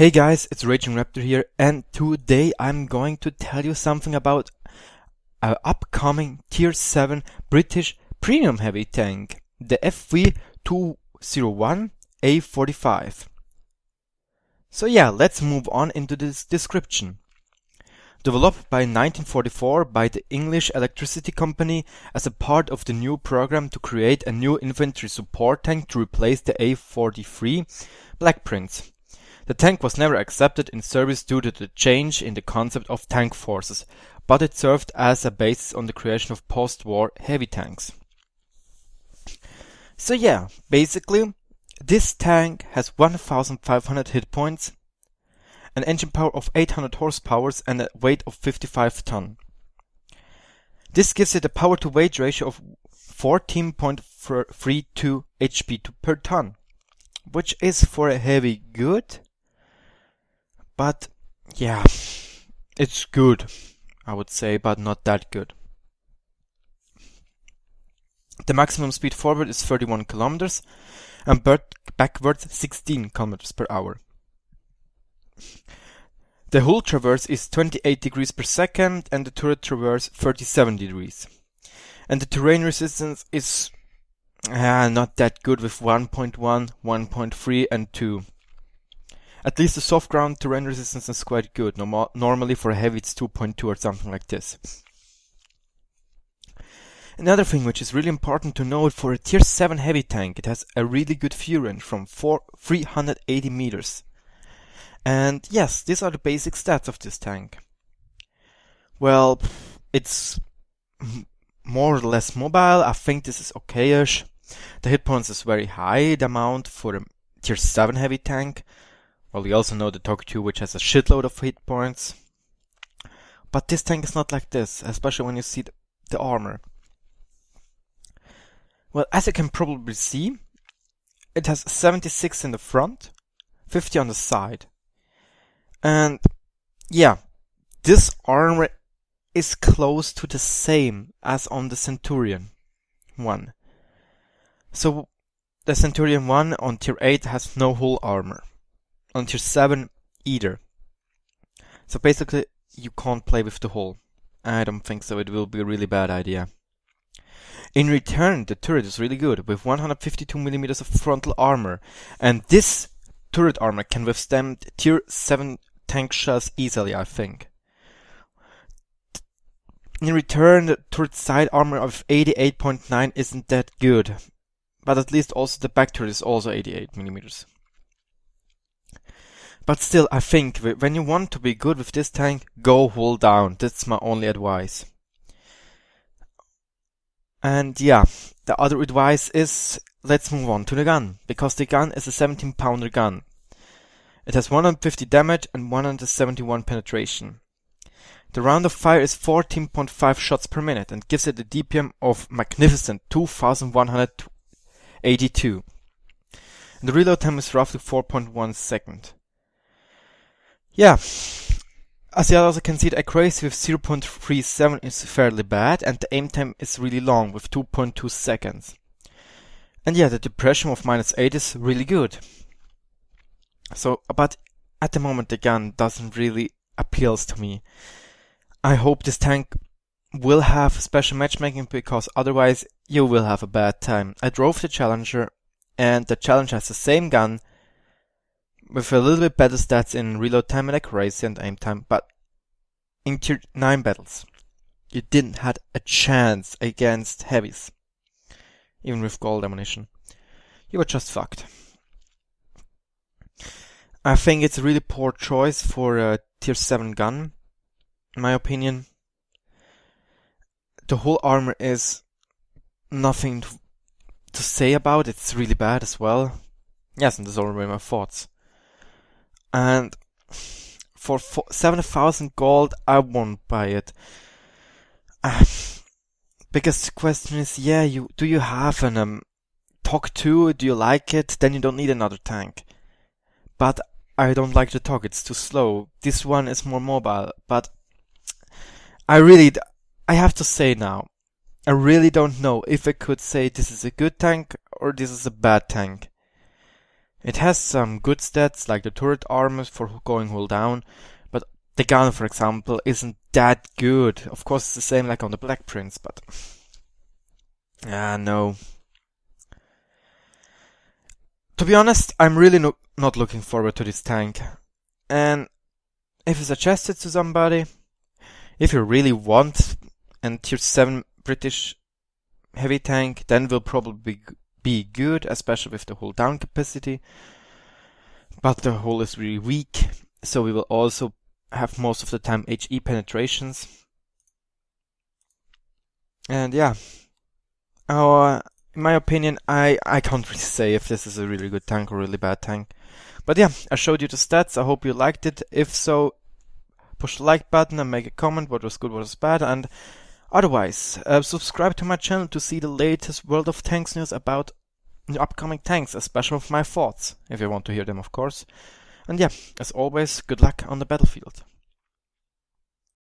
Hey guys, it's RagingRaptor here, and today I'm going to tell you something about our upcoming Tier 7 British premium heavy tank, the FV201 A45. So yeah, let's move on into this description. Developed by 1944 by the English Electricity Company as a part of the new program to create a new infantry support tank to replace the A43 Black Prince. The tank was never accepted in service due to the change in the concept of tank forces, but it served as a basis on the creation of post-war heavy tanks. So yeah, basically, this tank has 1500 hit points, an engine power of 800 horsepower and a weight of 55 ton. This gives it a power to weight ratio of 14.32 HP per ton, which is for a heavy good. But yeah, it's good, I would say, but not that good. The maximum speed forward is 31 kilometers and backwards 16 kilometers per hour. The hull traverse is 28 degrees per second and the turret traverse 37 degrees. And the terrain resistance is not that good with 1.1, 1.3 and 2. At least the soft ground terrain resistance is quite good. Normally for a heavy it's 2.2 or something like this. Another thing which is really important to note for a tier 7 heavy tank, it has a really good fuel range from 380 meters. And yes, these are the basic stats of this tank. Well, it's more or less mobile. I think this is okay-ish. The hit points is very high, the amount for a tier 7 heavy tank. Well, we also know the Tokyo, which has a shitload of hit points. But this tank is not like this, especially when you see the armor. Well, as you can probably see, it has 76 in the front, 50 on the side. And yeah, this armor is close to the same as on the Centurion 1. So the Centurion 1 on tier 8 has no hull armor. On tier 7 either. So basically you can't play with the hull. I don't think so, it will be a really bad idea. In return, the turret is really good with 152 mm of frontal armor, and this turret armor can withstand tier 7 tank shells easily, I think. In return, the turret side armor of 88.9 isn't that good, but at least also the back turret is also 88 mm. But still, I think when you want to be good with this tank, go hull down. That's my only advice. And yeah, the other advice is, let's move on to the gun, because the gun is a 17-pounder gun. It has 150 damage and 171 penetration. The round of fire is 14.5 shots per minute and gives it a DPM of magnificent 2182. And the reload time is roughly 4.1 seconds. Yeah, as you also can see, the accuracy with 0.37 is fairly bad, and the aim time is really long with 2.2 seconds. And yeah, the depression of -8 is really good. So, but at the moment the gun doesn't really appeals to me. I hope this tank will have special matchmaking, because otherwise you will have a bad time. I drove the Challenger, and the Challenger has the same gun, with a little bit better stats in reload time and accuracy and aim time, but in tier 9 battles, you didn't have a chance against heavies. Even with gold ammunition. You were just fucked. I think it's a really poor choice for a tier 7 gun, in my opinion. The whole armor is nothing to say about, it's really bad as well. Yes, and those are my thoughts. And for 7,000 gold, I won't buy it. Because the question is, yeah, do you have an TOC 2? Do you like it? Then you don't need another tank. But I don't like the TOC, it's too slow. This one is more mobile. But I have to say now, I really don't know if I could say this is a good tank or this is a bad tank. It has some good stats, like the turret armor for going hull down, but the gun, for example, isn't that good. Of course, it's the same like on the Black Prince, but no. To be honest, I'm really not looking forward to this tank. And if you suggest it to somebody, if you really want a tier 7 British heavy tank, then will probably be good, especially with the hull down capacity. But the hull is really weak, so we will also have most of the time HE penetrations. And yeah, in my opinion, I can't really say if this is a really good tank or really bad tank. But yeah, I showed you the stats. I hope you liked it. If so, push the like button and make a comment what was good, what was bad. And otherwise, subscribe to my channel to see the latest World of Tanks news about the upcoming tanks, especially with my thoughts, if you want to hear them, of course. And yeah, as always, good luck on the battlefield.